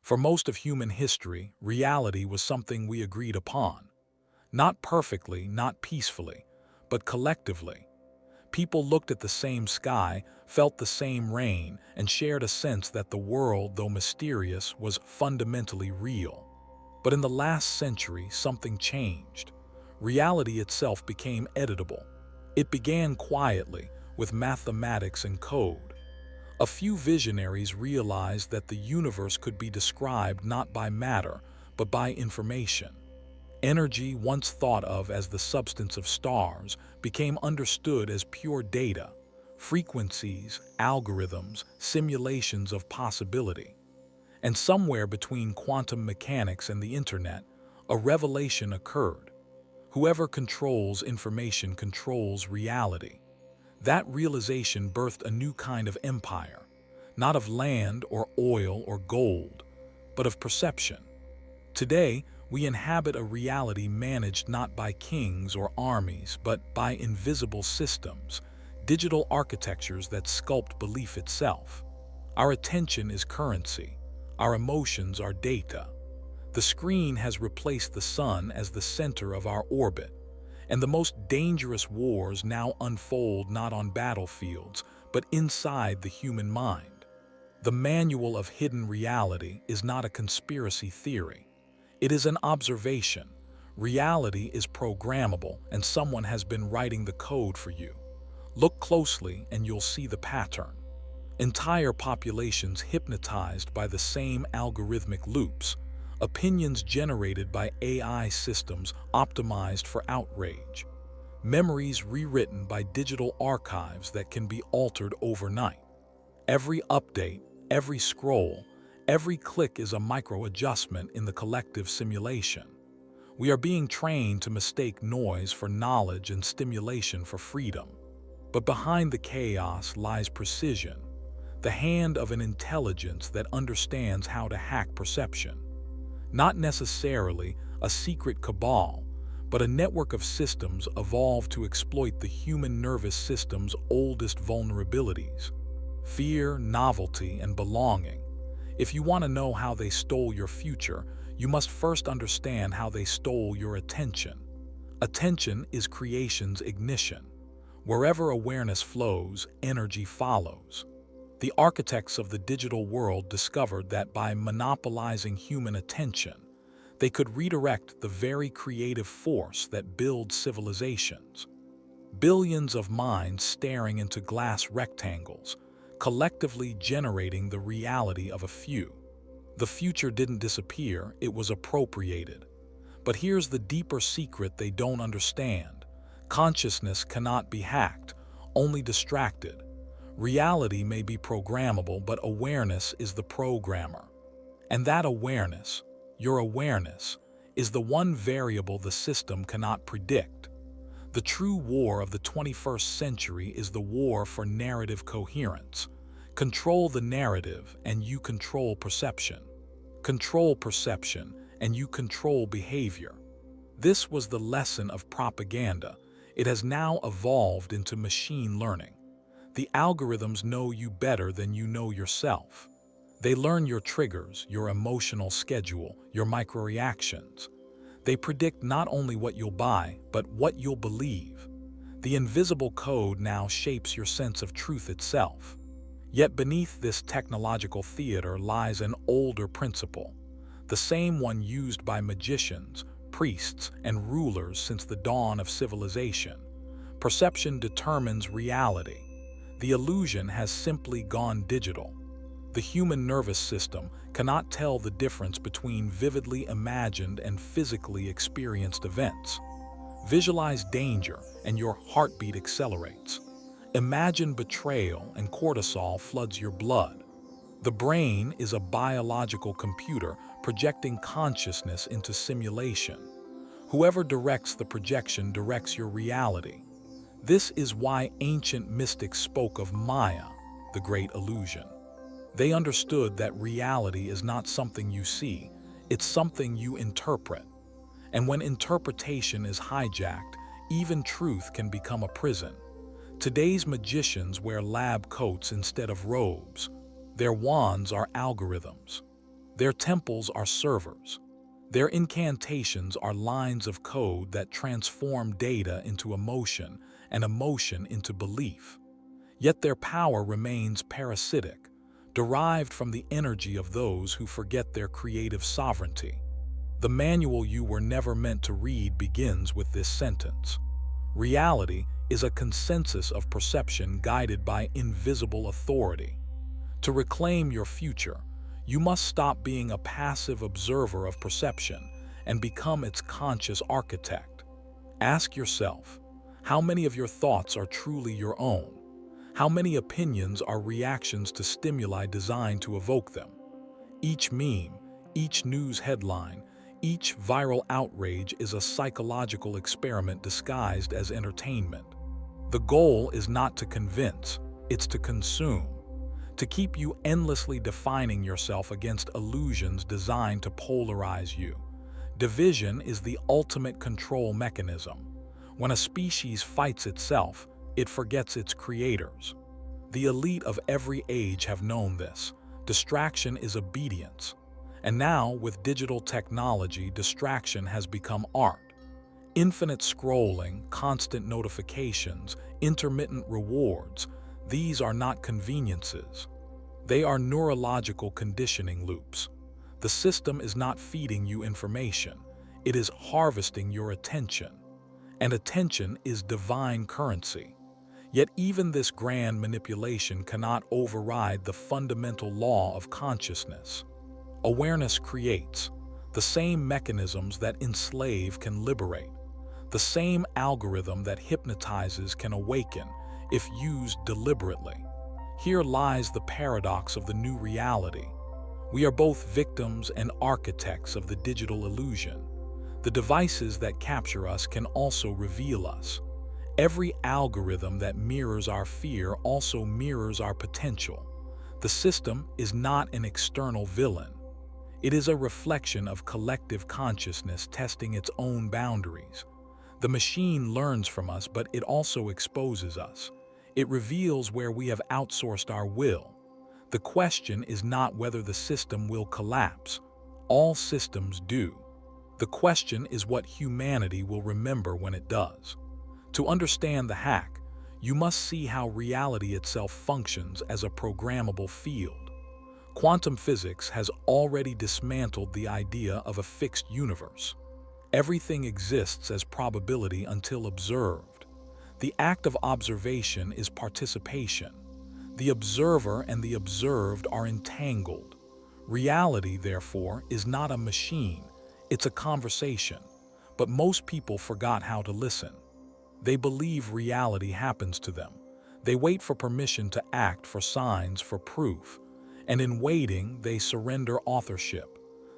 For most of human history, reality was something we agreed upon. Not perfectly, not peacefully, but collectively. People looked at the same sky, felt the same rain, and shared a sense that the world, though mysterious, was fundamentally real. But in the last century, something changed. Reality itself became editable. It began quietly, with mathematics and code. A few visionaries realized that the universe could be described not by matter, but by information. Energy, once thought of as the substance of stars, became understood as pure data, frequencies, algorithms, simulations of possibility. And somewhere between quantum mechanics and the internet, a revelation occurred. Whoever controls information controls reality. That realization birthed a new kind of empire, not of land or oil or gold, but of perception. Today, we inhabit a reality managed not by kings or armies, but by invisible systems, digital architectures that sculpt belief itself. Our attention is currency. Our emotions are data. The screen has replaced the sun as the center of our orbit, and the most dangerous wars now unfold not on battlefields, but inside the human mind. The manual of hidden reality is not a conspiracy theory. It is an observation. Reality is programmable, and someone has been writing the code for you. Look closely and you'll see the pattern. Entire populations hypnotized by the same algorithmic loops, opinions generated by AI systems optimized for outrage, memories rewritten by digital archives that can be altered overnight. Every update, every scroll, every click is a micro-adjustment in the collective simulation. We are being trained to mistake noise for knowledge and stimulation for freedom. But behind the chaos lies precision, the hand of an intelligence that understands how to hack perception. Not necessarily a secret cabal, but a network of systems evolved to exploit the human nervous system's oldest vulnerabilities: fear, novelty, and belonging. If you want to know how they stole your future, you must first understand how they stole your attention. Attention is creation's ignition. Wherever awareness flows, energy follows. The architects of the digital world discovered that by monopolizing human attention, they could redirect the very creative force that builds civilizations. Billions of minds staring into glass rectangles, collectively generating the reality of a few. The future didn't disappear, it was appropriated. But here's the deeper secret they don't understand. Consciousness cannot be hacked, only distracted. Reality may be programmable, but awareness is the programmer. And that awareness, your awareness, is the one variable the system cannot predict. The true war of the 21st century is the war for narrative coherence. Control the narrative and you control perception. Control perception and you control behavior. This was the lesson of propaganda. It has now evolved into machine learning. The algorithms know you better than you know yourself. They learn your triggers, your emotional schedule, your microreactions. They predict not only what you'll buy, but what you'll believe. The invisible code now shapes your sense of truth itself. Yet beneath this technological theater lies an older principle, the same one used by magicians, priests, and rulers since the dawn of civilization. Perception determines reality. The illusion has simply gone digital. The human nervous system cannot tell the difference between vividly imagined and physically experienced events. Visualize danger and your heartbeat accelerates. Imagine betrayal and cortisol floods your blood. The brain is a biological computer projecting consciousness into simulation. Whoever directs the projection directs your reality. This is why ancient mystics spoke of Maya, the great illusion. They understood that reality is not something you see, it's something you interpret. And when interpretation is hijacked, even truth can become a prison. Today's magicians wear lab coats instead of robes. Their wands are algorithms. Their temples are servers. Their incantations are lines of code that transform data into emotion and emotion into belief. Yet their power remains parasitic, derived from the energy of those who forget their creative sovereignty. The manual you were never meant to read begins with this sentence. Reality is a consensus of perception guided by invisible authority. To reclaim your future, you must stop being a passive observer of perception and become its conscious architect. Ask yourself, how many of your thoughts are truly your own? How many opinions are reactions to stimuli designed to evoke them? Each meme, each news headline, each viral outrage is a psychological experiment disguised as entertainment. The goal is not to convince, it's to consume, to keep you endlessly defining yourself against illusions designed to polarize you. Division is the ultimate control mechanism. When a species fights itself, it forgets its creators. The elite of every age have known this. Distraction is obedience. And now, with digital technology, distraction has become art. Infinite scrolling, constant notifications, intermittent rewards, these are not conveniences. They are neurological conditioning loops. The system is not feeding you information. It is harvesting your attention. And attention is divine currency. Yet even this grand manipulation cannot override the fundamental law of consciousness. Awareness creates. The same mechanisms that enslave can liberate. The same algorithm that hypnotizes can awaken if used deliberately. Here lies the paradox of the new reality. We are both victims and architects of the digital illusion. The devices that capture us can also reveal us. Every algorithm that mirrors our fear also mirrors our potential. The system is not an external villain. It is a reflection of collective consciousness testing its own boundaries. The machine learns from us, but it also exposes us. It reveals where we have outsourced our will. The question is not whether the system will collapse. All systems do. The question is what humanity will remember when it does. To understand the hack, you must see how reality itself functions as a programmable field. Quantum physics has already dismantled the idea of a fixed universe. Everything exists as probability until observed. The act of observation is participation. The observer and the observed are entangled. Reality, therefore, is not a machine, it's a conversation. But most people forgot how to listen. They believe reality happens to them. They wait for permission to act, for signs, for proof. And in waiting, they surrender authorship.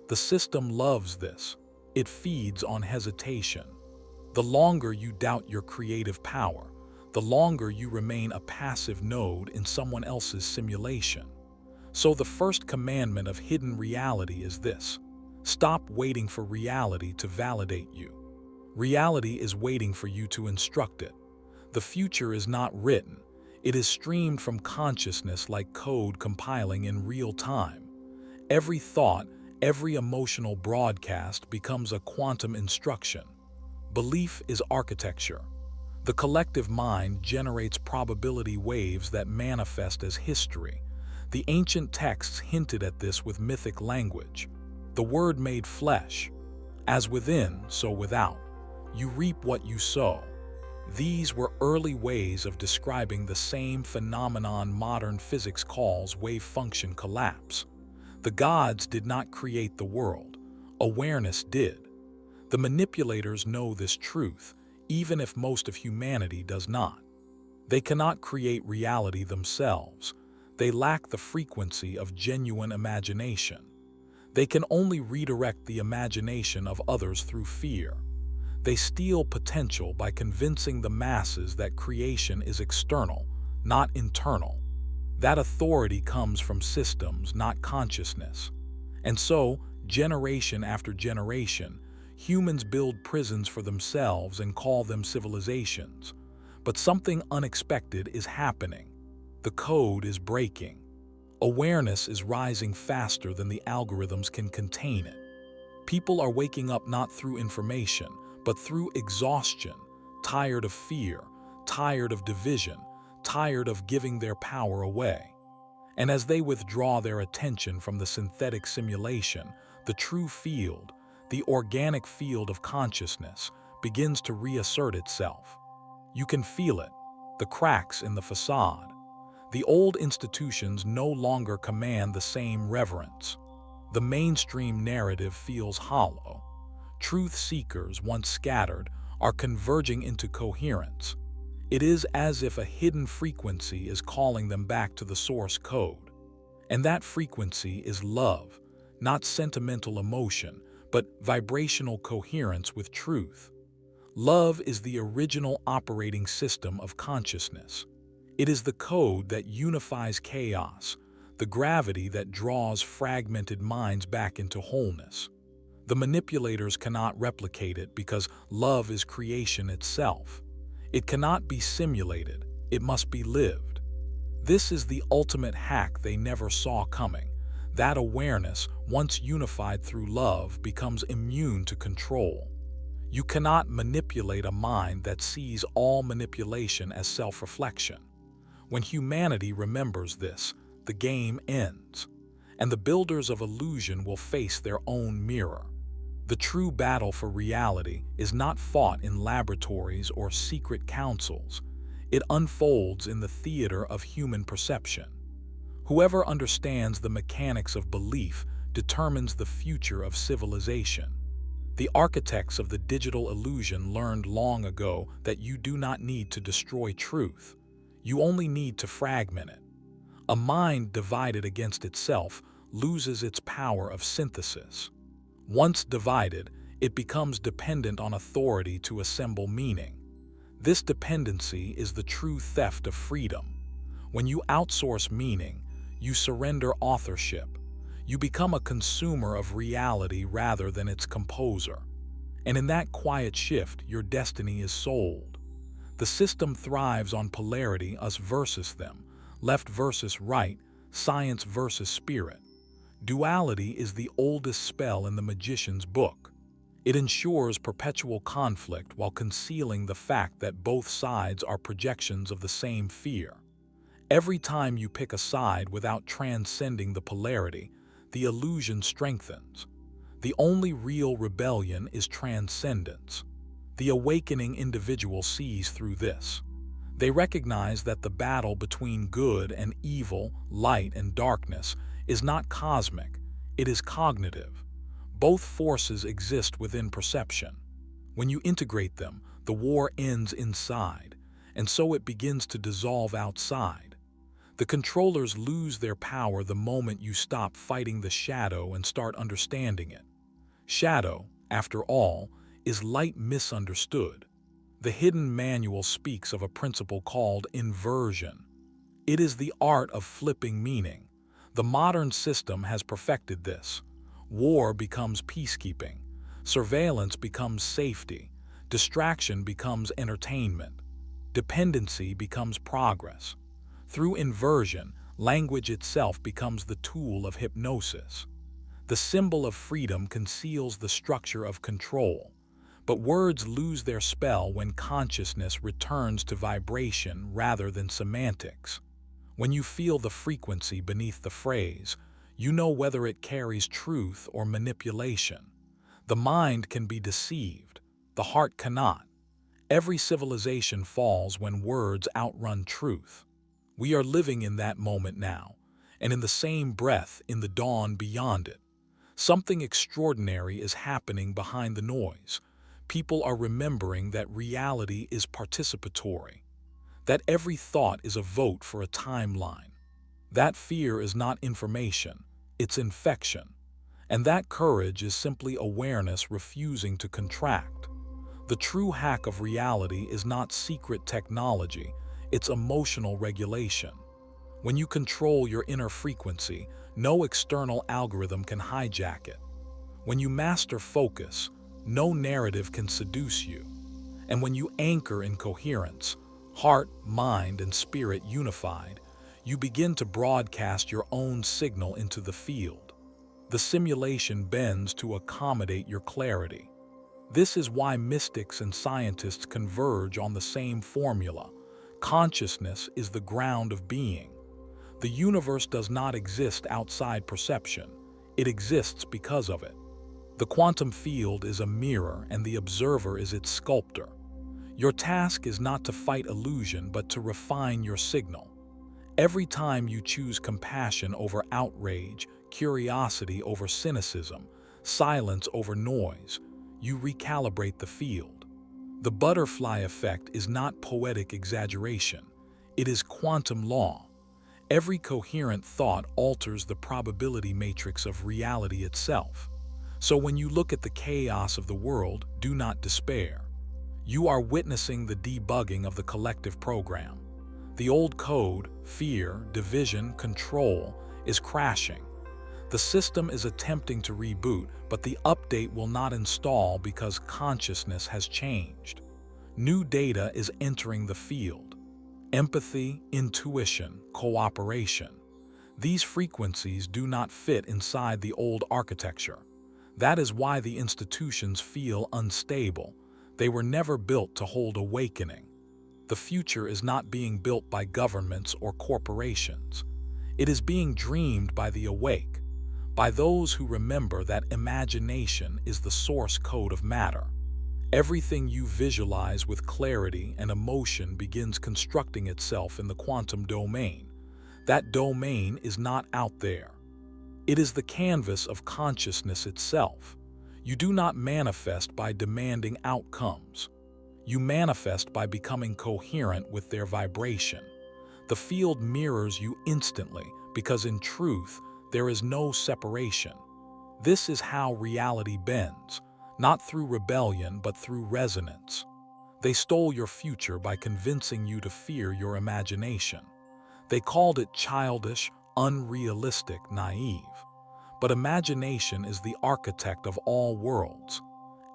The system loves this. It feeds on hesitation. The longer you doubt your creative power, the longer you remain a passive node in someone else's simulation. So the first commandment of hidden reality is this: stop waiting for reality to validate you. Reality is waiting for you to instruct it. The future is not written. It is streamed from consciousness like code compiling in real time. Every thought, every emotional broadcast becomes a quantum instruction. Belief is architecture. The collective mind generates probability waves that manifest as history. The ancient texts hinted at this with mythic language. The Word made flesh. As within, so without. You reap what you sow. These were early ways of describing the same phenomenon modern physics calls wave function collapse. The gods did not create the world. Awareness did. The manipulators know this truth, even if most of humanity does not. They cannot create reality themselves. They lack the frequency of genuine imagination. They can only redirect the imagination of others through fear. They steal potential by convincing the masses that creation is external, not internal. That authority comes from systems, not consciousness. And so, generation after generation, humans build prisons for themselves and call them civilizations. But something unexpected is happening. The code is breaking. Awareness is rising faster than the algorithms can contain it. People are waking up not through information, but through exhaustion, tired of fear, tired of division, tired of giving their power away. And as they withdraw their attention from the synthetic simulation, the true field, the organic field of consciousness, begins to reassert itself. You can feel it, the cracks in the facade. The old institutions no longer command the same reverence. The mainstream narrative feels hollow. Truth seekers, once scattered, are converging into coherence. It is as if a hidden frequency is calling them back to the source code. And that frequency is love, not sentimental emotion, but vibrational coherence with truth. Love is the original operating system of consciousness. It is the code that unifies chaos, the gravity that draws fragmented minds back into wholeness. The manipulators cannot replicate it because love is creation itself. It cannot be simulated, it must be lived. This is the ultimate hack they never saw coming. That awareness, once unified through love, becomes immune to control. You cannot manipulate a mind that sees all manipulation as self-reflection. When humanity remembers this, the game ends, and the builders of illusion will face their own mirror. The true battle for reality is not fought in laboratories or secret councils. It unfolds in the theater of human perception. Whoever understands the mechanics of belief determines the future of civilization. The architects of the digital illusion learned long ago that you do not need to destroy truth. You only need to fragment it. A mind divided against itself loses its power of synthesis. Once divided, it becomes dependent on authority to assemble meaning. This dependency is the true theft of freedom. When you outsource meaning, you surrender authorship. You become a consumer of reality rather than its composer. And in that quiet shift, your destiny is sold. The system thrives on polarity, us versus them, left versus right, science versus spirit. Duality is the oldest spell in the magician's book. It ensures perpetual conflict while concealing the fact that both sides are projections of the same fear. Every time you pick a side without transcending the polarity, the illusion strengthens. The only real rebellion is transcendence. The awakening individual sees through this. They recognize that the battle between good and evil, light and darkness, is not cosmic, it is cognitive. Both forces exist within perception. When you integrate them, the war ends inside, and so it begins to dissolve outside. The controllers lose their power the moment you stop fighting the shadow and start understanding it. Shadow, after all, is light misunderstood. The hidden manual speaks of a principle called inversion. It is the art of flipping meaning. The modern system has perfected this. War becomes peacekeeping. Surveillance becomes safety. Distraction becomes entertainment. Dependency becomes progress. Through inversion, language itself becomes the tool of hypnosis. The symbol of freedom conceals the structure of control. But words lose their spell when consciousness returns to vibration rather than semantics. When you feel the frequency beneath the phrase, you know whether it carries truth or manipulation. The mind can be deceived, the heart cannot. Every civilization falls when words outrun truth. We are living in that moment now, and in the same breath in the dawn beyond it. Something extraordinary is happening behind the noise. People are remembering that reality is participatory, that every thought is a vote for a timeline. That fear is not information, it's infection. And that courage is simply awareness refusing to contract. The true hack of reality is not secret technology, it's emotional regulation. When you control your inner frequency, no external algorithm can hijack it. When you master focus, no narrative can seduce you. And when you anchor in coherence, heart, mind, and spirit unified, You begin to broadcast your own signal into the field. The simulation bends to accommodate your clarity. This is why mystics and scientists converge on the same formula. Consciousness is the ground of being. The universe does not exist outside perception. It exists because of it. The quantum field is a mirror and the observer is its sculptor. Your task is not to fight illusion but to refine your signal. Every time you choose compassion over outrage, curiosity over cynicism, silence over noise, you recalibrate the field. The butterfly effect is not poetic exaggeration. It is quantum law. Every coherent thought alters the probability matrix of reality itself. So when you look at the chaos of the world, do not despair. You are witnessing the debugging of the collective program. The old code, fear, division, control, is crashing. The system is attempting to reboot, but the update will not install because consciousness has changed. New data is entering the field. Empathy, intuition, cooperation. These frequencies do not fit inside the old architecture. That is why the institutions feel unstable. They were never built to hold awakening. The future is not being built by governments or corporations. It is being dreamed by the awake, by those who remember that imagination is the source code of matter. Everything you visualize with clarity and emotion begins constructing itself in the quantum domain. That domain is not out there. It is the canvas of consciousness itself. You do not manifest by demanding outcomes. You manifest by becoming coherent with their vibration. The field mirrors you instantly because in truth, there is no separation. This is how reality bends, not through rebellion but through resonance. They stole your future by convincing you to fear your imagination. They called it childish, unrealistic, naive. But imagination is the architect of all worlds.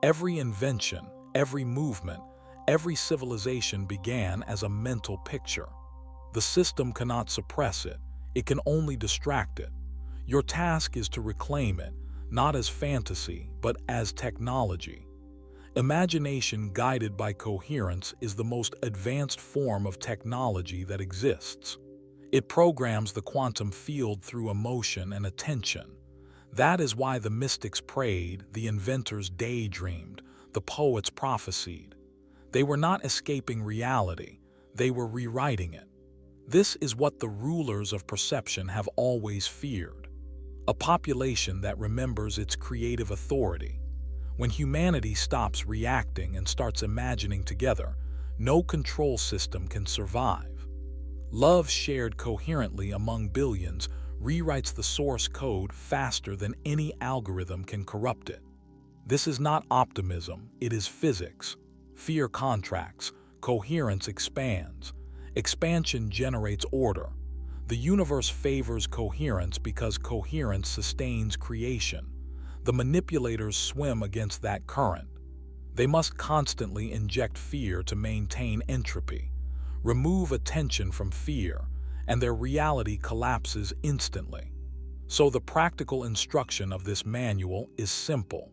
Every invention, every movement, every civilization began as a mental picture. The system cannot suppress it. It can only distract it. Your task is to reclaim it, not as fantasy, but as technology. Imagination guided by coherence is the most advanced form of technology that exists. It programs the quantum field through emotion and attention. That is why the mystics prayed, the inventors daydreamed, the poets prophesied. They were not escaping reality, they were rewriting it. This is what the rulers of perception have always feared. A population that remembers its creative authority. When humanity stops reacting and starts imagining together, no control system can survive. Love shared coherently among billions rewrites the source code faster than any algorithm can corrupt it. This is not optimism, it is physics. Fear contracts, coherence expands. Expansion generates order. The universe favors coherence because coherence sustains creation. The manipulators swim against that current. They must constantly inject fear to maintain entropy. Remove attention from fear, and their reality collapses instantly. So the practical instruction of this manual is simple.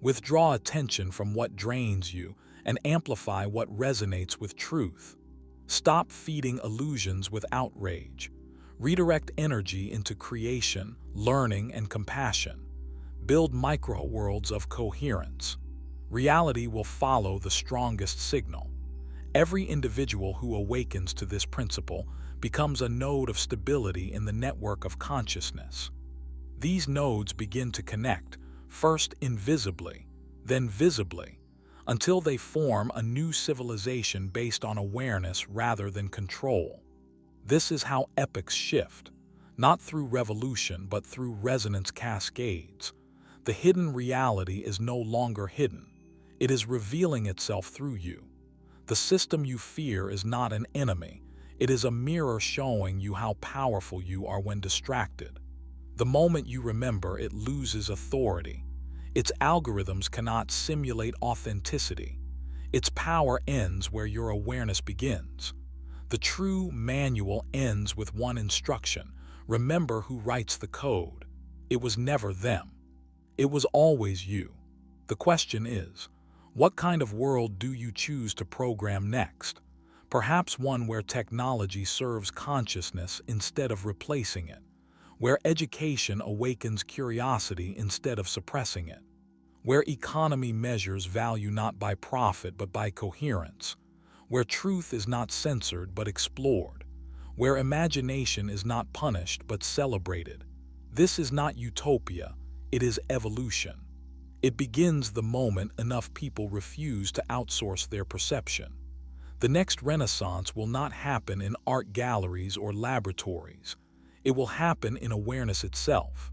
Withdraw attention from what drains you and amplify what resonates with truth. Stop feeding illusions with outrage. Redirect energy into creation, learning, and compassion. Build micro-worlds of coherence. Reality will follow the strongest signal. Every individual who awakens to this principle becomes a node of stability in the network of consciousness. These nodes begin to connect, first invisibly, then visibly, until they form a new civilization based on awareness rather than control. This is how epochs shift, not through revolution but through resonance cascades. The hidden reality is no longer hidden. It is revealing itself through you. The system you fear is not an enemy. It is a mirror showing you how powerful you are when distracted. The moment you remember, it loses authority. Its algorithms cannot simulate authenticity. Its power ends where your awareness begins. The true manual ends with one instruction: remember who writes the code. It was never them. It was always you. The question is, what kind of world do you choose to program next? Perhaps one where technology serves consciousness instead of replacing it, where education awakens curiosity instead of suppressing it, where economy measures value not by profit but by coherence, where truth is not censored but explored, where imagination is not punished but celebrated. This is not utopia, it is evolution. It begins the moment enough people refuse to outsource their perception. The next renaissance will not happen in art galleries or laboratories. It will happen in awareness itself.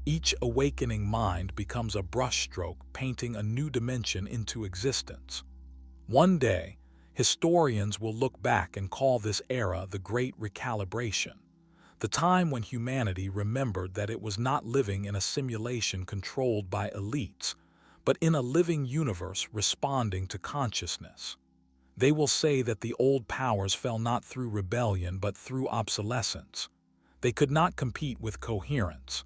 Each awakening mind becomes a brushstroke painting a new dimension into existence. One day, historians will look back and call this era the Great Recalibration, the time when humanity remembered that it was not living in a simulation controlled by elites, but in a living universe responding to consciousness. They will say that the old powers fell not through rebellion but through obsolescence. They could not compete with coherence.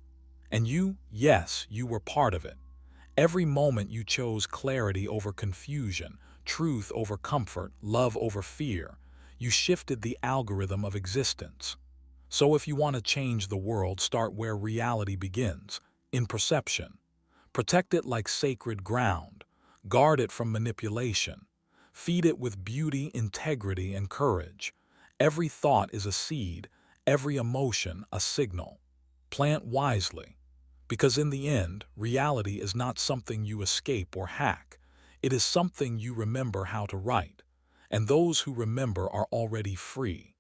And you, yes, you were part of it. Every moment you chose clarity over confusion, truth over comfort, love over fear. You shifted the algorithm of existence. So if you want to change the world, start where reality begins, in perception. Protect it like sacred ground. Guard it from manipulation. Feed it with beauty, integrity, and courage. Every thought is a seed, every emotion a signal. Plant wisely, because in the end, reality is not something you escape or hack. It is something you remember how to write, and those who remember are already free.